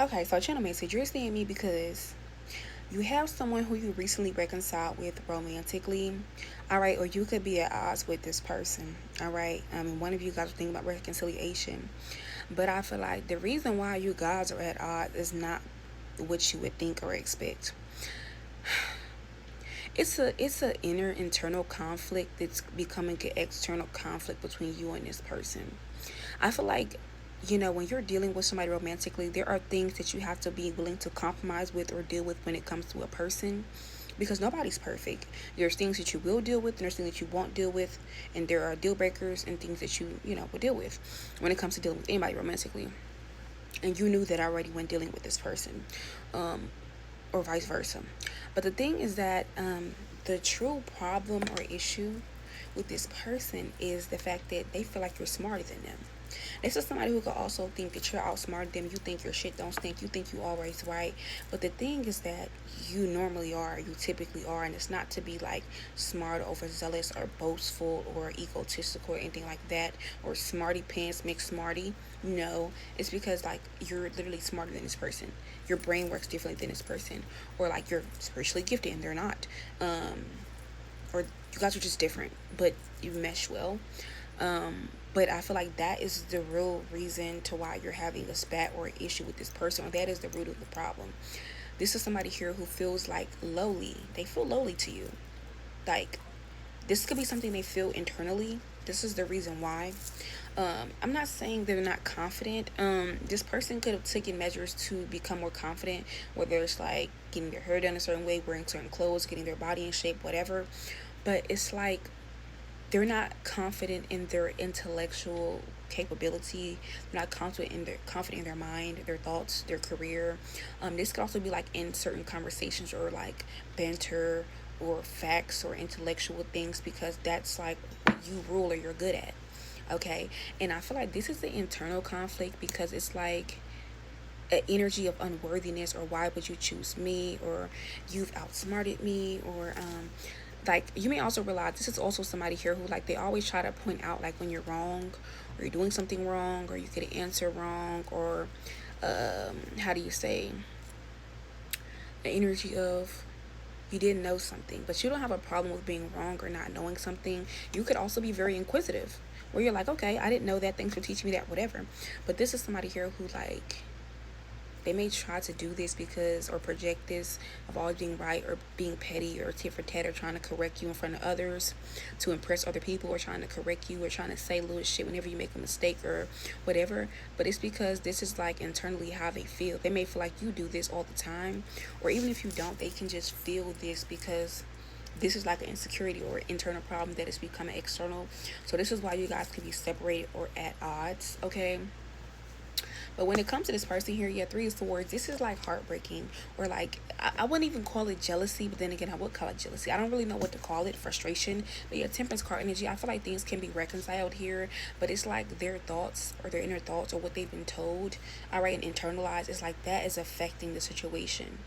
Okay, so channel message, you're seeing me because you have someone who you recently reconciled with romantically, all right, or you could be at odds with this person, all right. One of you guys are thinking about reconciliation, but I feel like the reason why you guys are at odds is not what you would think or expect. It's a inner internal conflict that's becoming an external conflict between you and this person. I feel like, when you're dealing with somebody romantically, there are things that you have to be willing to compromise with or deal with when it comes to a person, because nobody's perfect. There's things that you will deal with and there's things that you won't deal with, and there are deal breakers and things that you will deal with when it comes to dealing with anybody romantically. And you knew that already when dealing with this person, um, or vice versa. But the thing is that the true problem or issue with this person is the fact that they feel like you're smarter than them. This is somebody who could also think that you're outsmarted them. You think your shit don't stink. You think you always right. But the thing is that you normally are. You typically are. And it's not to be like smart, overzealous, or boastful, or egotistical, or anything like that. Or smarty pants, mixed smarty. No. It's because like you're literally smarter than this person. Your brain works differently than this person. Or like you're spiritually gifted and they're not. Or you guys are just different. But you mesh well. But I feel like that is the real reason to why you're having a spat or an issue with this person, or that is the root of the problem. This is somebody here who feels like lowly. They feel lowly to you. Like, this could be something they feel internally. This is the reason why. I'm not saying they're not confident. This person could have taken measures to become more confident, whether it's like getting their hair done a certain way, wearing certain clothes, getting their body in shape, whatever. But it's like they're not confident in their intellectual capability. They're not confident in their mind, their thoughts, their career. This could also be like in certain conversations or like banter or facts or intellectual things, because that's like what you rule or you're good at. Okay, and I feel like this is the internal conflict, because it's like an energy of unworthiness, or why would you choose me, or you've outsmarted me, or like you may also realize this is also somebody here who like they always try to point out like when you're wrong, or you're doing something wrong, or you get an answer wrong, or how do you say, the energy of you didn't know something, but you don't have a problem with being wrong or not knowing something. You could also be very inquisitive, where you're like, okay, I didn't know that, thanks for teaching me that, whatever. But this is somebody here who like they may try to do this because, or project this of always being right, or being petty, or tit for tat, or trying to correct you in front of others to impress other people, or trying to correct you, or trying to say little shit whenever you make a mistake or whatever. But it's because this is like internally how they feel. They may feel like you do this all the time, or even if you don't, they can just feel this because this is like an insecurity or internal problem that is becoming external. So this is why you guys can be separated or at odds, okay? But when it comes to this person here, yeah, Three of Swords, this is like heartbreaking. Or like, I wouldn't even call it jealousy, but then again, I would call it jealousy. I don't really know what to call it, frustration. But yeah, Temperance card energy, I feel like things can be reconciled here, but it's like their thoughts, or their inner thoughts, or what they've been told, all right, and internalized. It's like that is affecting the situation.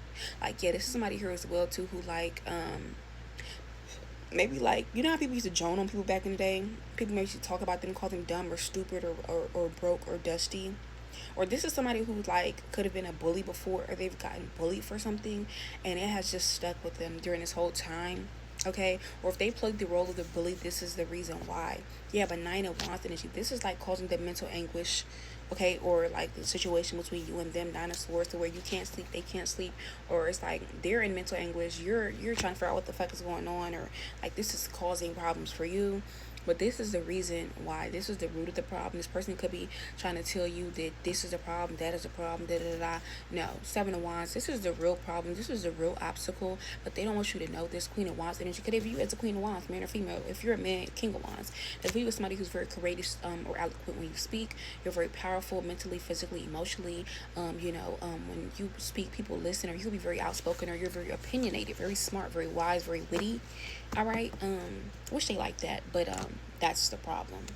Like, yeah, this is somebody here as well, too, who like, maybe like, you know how people used to joan on people back in the day? People maybe used to talk about them, call them dumb or stupid, or broke or dusty. Or this is somebody who like could have been a bully before, or they've gotten bullied for something and it has just stuck with them during this whole time. Okay, or if they played the role of the bully, this is the reason why. Yeah, but Nine of Wands energy, this is like causing them mental anguish. Okay, or like the situation between you and them, Nine of Swords, to where you can't sleep, they can't sleep, or it's like they're in mental anguish, you're trying to figure out what the fuck is going on, or like this is causing problems for you. But this is the reason why. This is the root of the problem. This person could be trying to tell you that this is a problem, that is a problem, da da da. No, Seven of Wands. This is the real problem. This is the real obstacle. But they don't want you to know this. Queen of Wands energy. Because if you as a Queen of Wands, man or female, if you're a man, King of Wands. If you are somebody who's very courageous, or eloquent when you speak, you're very powerful mentally, physically, emotionally. When you speak, people listen, or you'll be very outspoken, or you're very opinionated, very smart, very wise, very witty. All right. Wish they like that, but that's the problem.